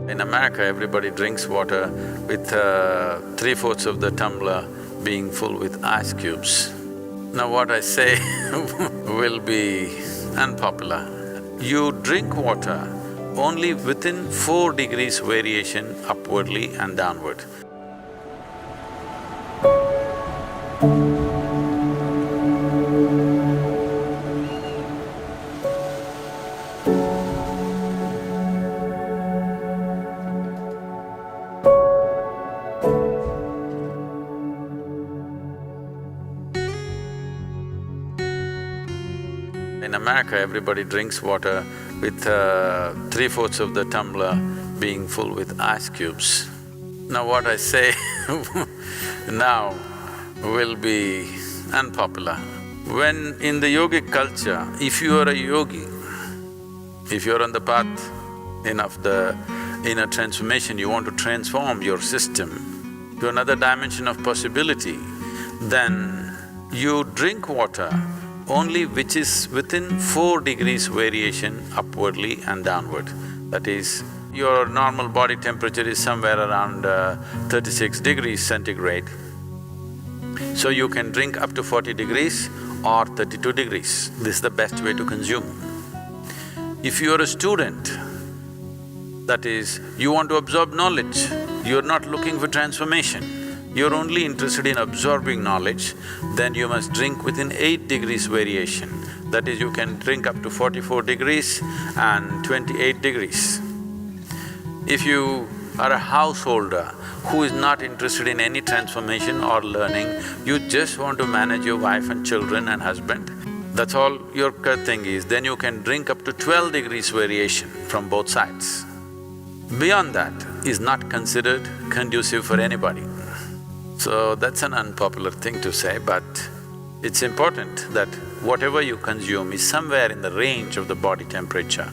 In America, everybody drinks water with 3/4 of the tumbler being full with ice cubes. Now what I say will be unpopular. You drink water only within 4 degrees variation upwardly and downward. In America, everybody drinks water with 3/4 of the tumbler being full with ice cubes. Now what I say now will be unpopular. When in the yogic culture, if you are a yogi, if you're on the path of the inner transformation, you want to transform your system to another dimension of possibility, then you drink water only which is within 4 degrees variation upwardly and downward. That is, your normal body temperature is somewhere around 36 degrees centigrade. So you can drink up to 40 degrees or 32 degrees. This is the best way to consume. If you're a student, that is, you want to absorb knowledge, you're not looking for transformation, you're only interested in absorbing knowledge, then you must drink within 8 degrees variation. That is, you can drink up to 44 degrees and 28 degrees. If you are a householder who is not interested in any transformation or learning, you just want to manage your wife and children and husband, that's all your thing is, then you can drink up to 12 degrees variation from both sides. Beyond that is not considered conducive for anybody. So that's an unpopular thing to say, but it's important that whatever you consume is somewhere in the range of the body temperature,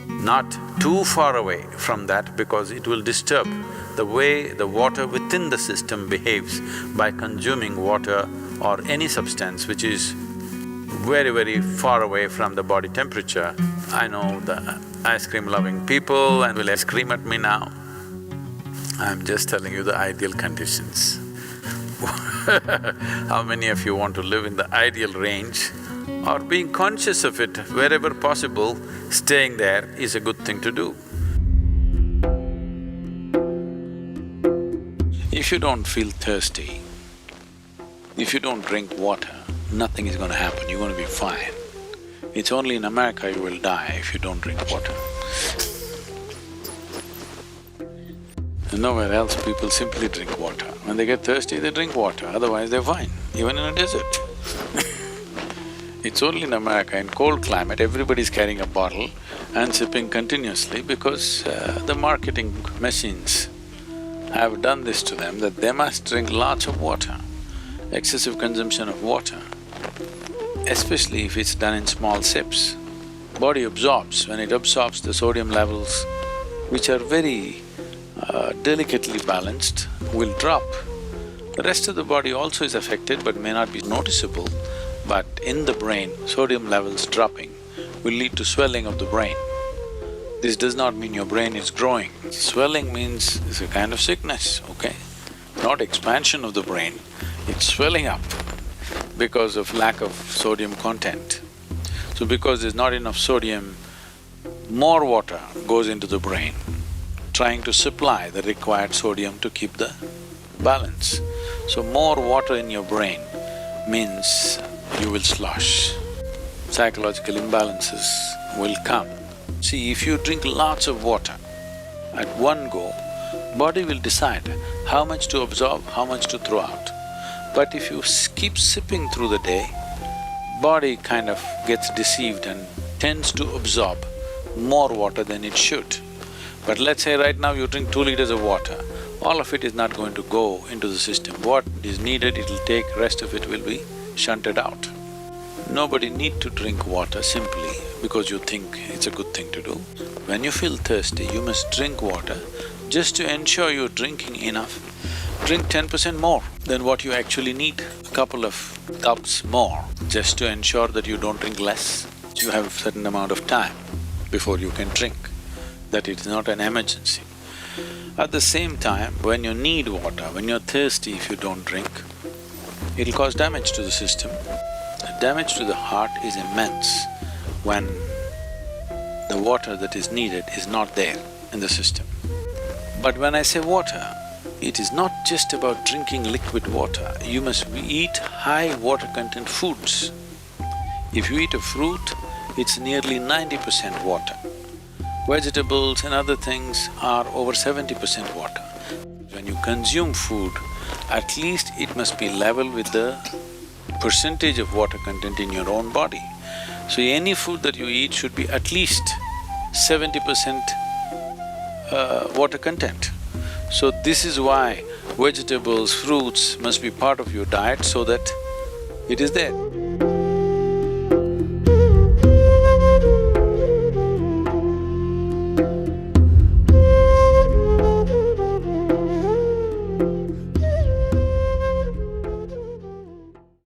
not too far away from that, because it will disturb the way the water within the system behaves by consuming water or any substance which is very, very far away from the body temperature. I know the ice cream loving people and will scream at me now. I'm just telling you the ideal conditions. How many of you want to live in the ideal range or being conscious of it wherever possible, staying there is a good thing to do. If you don't feel thirsty, if you don't drink water, nothing is gonna happen, you're gonna be fine. It's only in America you will die if you don't drink water. Nowhere else people simply drink water. When they get thirsty, they drink water, otherwise they're fine, even in a desert. It's only in America, in cold climate, everybody's carrying a bottle and sipping continuously because the marketing machines have done this to them that they must drink lots of water. Excessive consumption of water, especially if it's done in small sips, body absorbs. When it absorbs, the sodium levels, which are very delicately balanced, will drop. The rest of the body also is affected but may not be noticeable, but in the brain, sodium levels dropping will lead to swelling of the brain. This does not mean your brain is growing. Swelling means it's a kind of sickness, okay? Not expansion of the brain, it's swelling up because of lack of sodium content. So because there's not enough sodium, more water goes into the brain, trying to supply the required sodium to keep the balance. So more water in your brain means you will slosh. Psychological imbalances will come. See, if you drink lots of water at one go, body will decide how much to absorb, how much to throw out. But if you keep sipping through the day, body kind of gets deceived and tends to absorb more water than it should. But let's say right now you drink 2 liters of water, all of it is not going to go into the system. What is needed, it'll take, rest of it will be shunted out. Nobody need to drink water simply because you think it's a good thing to do. When you feel thirsty, you must drink water just to ensure you're drinking enough. Drink 10% more than what you actually need, a couple of cups more, just to ensure that you don't drink less. You have a certain amount of time before you can drink, that it's not an emergency. At the same time, when you need water, when you're thirsty, if you don't drink, it'll cause damage to the system. The damage to the heart is immense when the water that is needed is not there in the system. But when I say water, it is not just about drinking liquid water, you must eat high water content foods. If you eat a fruit, it's nearly 90% water. Vegetables and other things are over 70% water. When you consume food, at least it must be level with the percentage of water content in your own body. So any food that you eat should be at least 70% water content. So this is why vegetables, fruits must be part of your diet so that it is there.